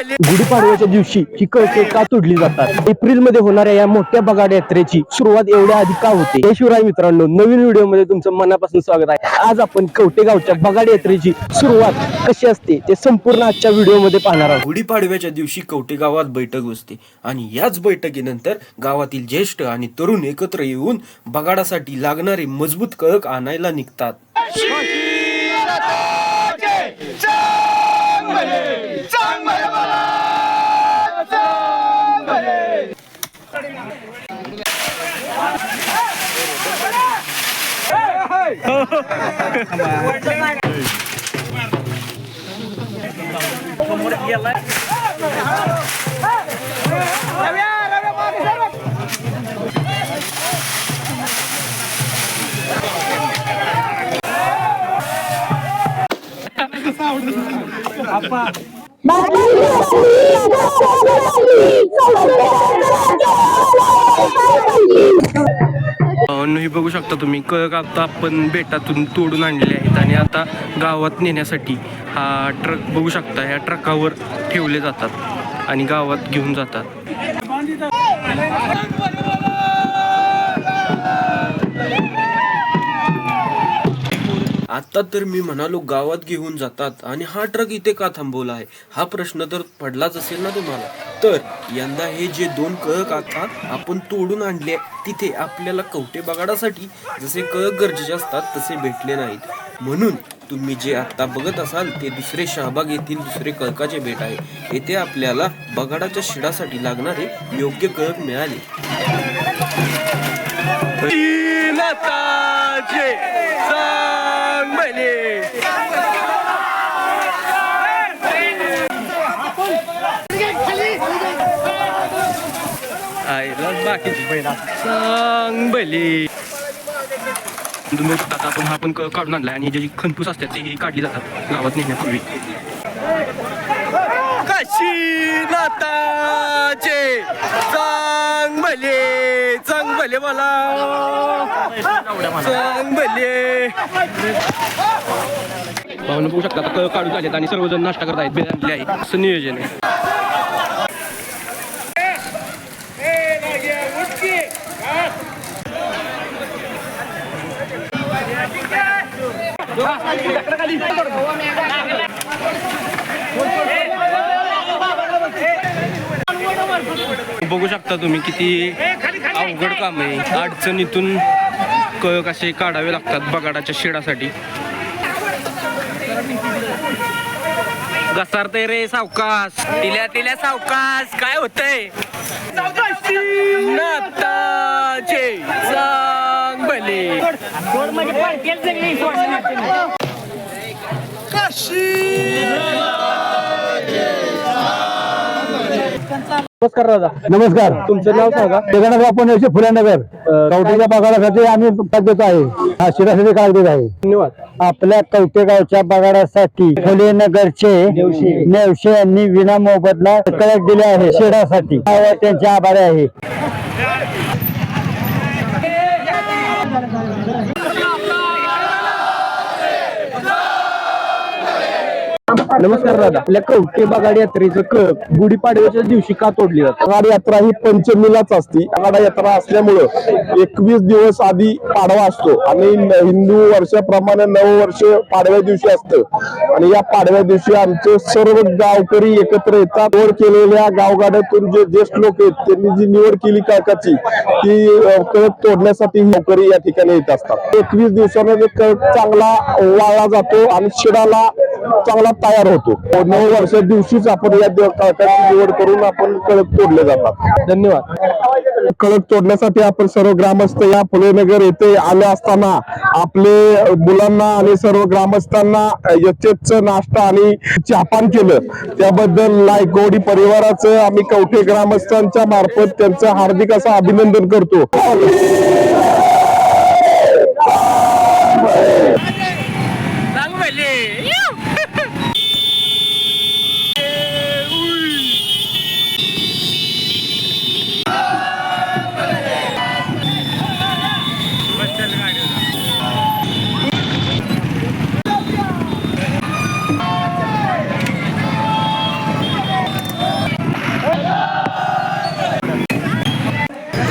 गुढीपाडव्याच्या दिवशी ही कळके का तोडली जातात? एप्रिल मध्ये होणाऱ्या या मोठ्या बगाड यात्रेची सुरुवात एवढ्या आधी का होते? हे शिवराय मित्रांनो, नवीन व्हिडिओ मध्ये तुमचं मनापासून स्वागत आहे. आज आपण कवठे गावच्या बगाड यात्रेची सुरुवात कशी असते ते संपूर्ण आजच्या व्हिडिओ मध्ये पाहणार आहोत. गुढीपाडव्याच्या दिवशी कवठे गावात बैठक बसते आणि याच बैठकीनंतर गावातील ज्येष्ठ आणि तरुण एकत्र येऊन बगाडासाठी लागणारे मजबूत कळक आणायला निघतात. हे बघू शकता तुम्ही, कळक आता आपण बेटातून तोडून आणलेले आहेत आणि आता गावात नेण्यासाठी हा ट्रक बघू शकता, ह्या ट्रकावर ठेवले जातात आणि गावात घेऊन जातात. आता तर मी म्हणालो गावात घेऊन जातात आणि हा ट्रक इथे का थांबवला आहे, हा प्रश्न तर पडलाच असेल ना तुम्हाला. तर यंदा हे जे 2 कळक आता आपण तोडून आणले तिथे आपल्याला कवठे बगाडासाठी जसे कळक गरजेचे असतात तसे भेटले नाहीत. म्हणून तुम्ही जे आता बघत असाल ते दुसरे शहाबाग येथील दुसरे कळकाचे बेट आहे. येथे आपल्याला बगाडाच्या शिडासाठी लागणारे योग्य कळक मिळाले. तुम्ही आता आपण हा पण काढून आणलाय आणि जी खनपूस असतात ती काढली जातात गावात नेण्यापूर्वी. काशीनाथाचे चांगले मला चांगले भावना बघू शकता, आता काढून झालेत आणि सर्वजण नाश्ता करत आहेत. बेदांतले आहे असं नियोजन आहे. बघू शकता तुम्ही किती अवघड काम आहे. अडचणीतून कळक असे काढावे लागतात बगाडाच्या शेडासाठी. घसारते रे सावकाश, तिल्या सावकाश, काय होतंय? नाताचे चांगले नमस्कार दादा. नमस्कार. तुमचं नाव सांगा. जगन्नाथ आपण फुलेनगर कवठेच्या बगाडासाठी आम्ही कागद देत आहे. हा शिरासाठी कागद देत आहे. धन्यवाद. आपल्या कवठेगावच्या बगाडासाठी फुलेनगरचे नेवशे यांनी विना मोबदला कळक दिले आहे. शेडासाठी त्यांचे आभार आहे. नमस्कार दादा. आपल्या कवठे बगाड यात्रेचं कळक गुढीपाडव्याच्या दिवशी का तोडली जातात? बगाड यात्रा ही पंचमीलाच असते. बगाड यात्रा असल्यामुळं 21 दिवस आधी पाडवा असतो आणि हिंदू वर्षाप्रमाणे नववर्ष पाडव्या दिवशी असतं आणि या पाडव्या दिवशी आमचे सर्व गावकरी एकत्र येतात. निवड केलेल्या गावगाड्यातून जे ज्येष्ठ लोक आहेत त्यांनी जी निवड केली कळकाची ती कळक तोडण्यासाठी गावकरी या ठिकाणी येत असतात. 21 दिवसानं ते कळक चांगला वाळला जातो आणि शिडाला चांगला तयार होतो. 9 वर्षा दिवशीच आपण या कळकाची निवड करून आपण कळक तोडले जातात. धन्यवाद. कळक तोडण्यासाठी आपण सर्व ग्रामस्थ या फुलेनगर येथे आले असताना आपले मुलांना आणि सर्व ग्रामस्थांना यथेच नाश्ता आणि चहापान केलं. त्याबद्दल लायकवडी परिवाराचं आम्ही कवठे ग्रामस्थांच्या मार्फत त्यांचं हार्दिक असं अभिनंदन करतो.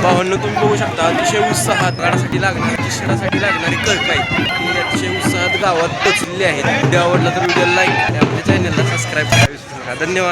भावांनो तुम्ही बघू शकता अतिशय उत्साहात गाडासाठी लागणारी शेडासाठी लागणारी कळक आहेत ती अतिशय उत्साहात गावात पोचलेली आहेत. व्हिडिओ आवडला तर व्हिडिओला लाईक आणि आपल्या चॅनलला सबस्क्राईब करायला विसरू नका. धन्यवाद.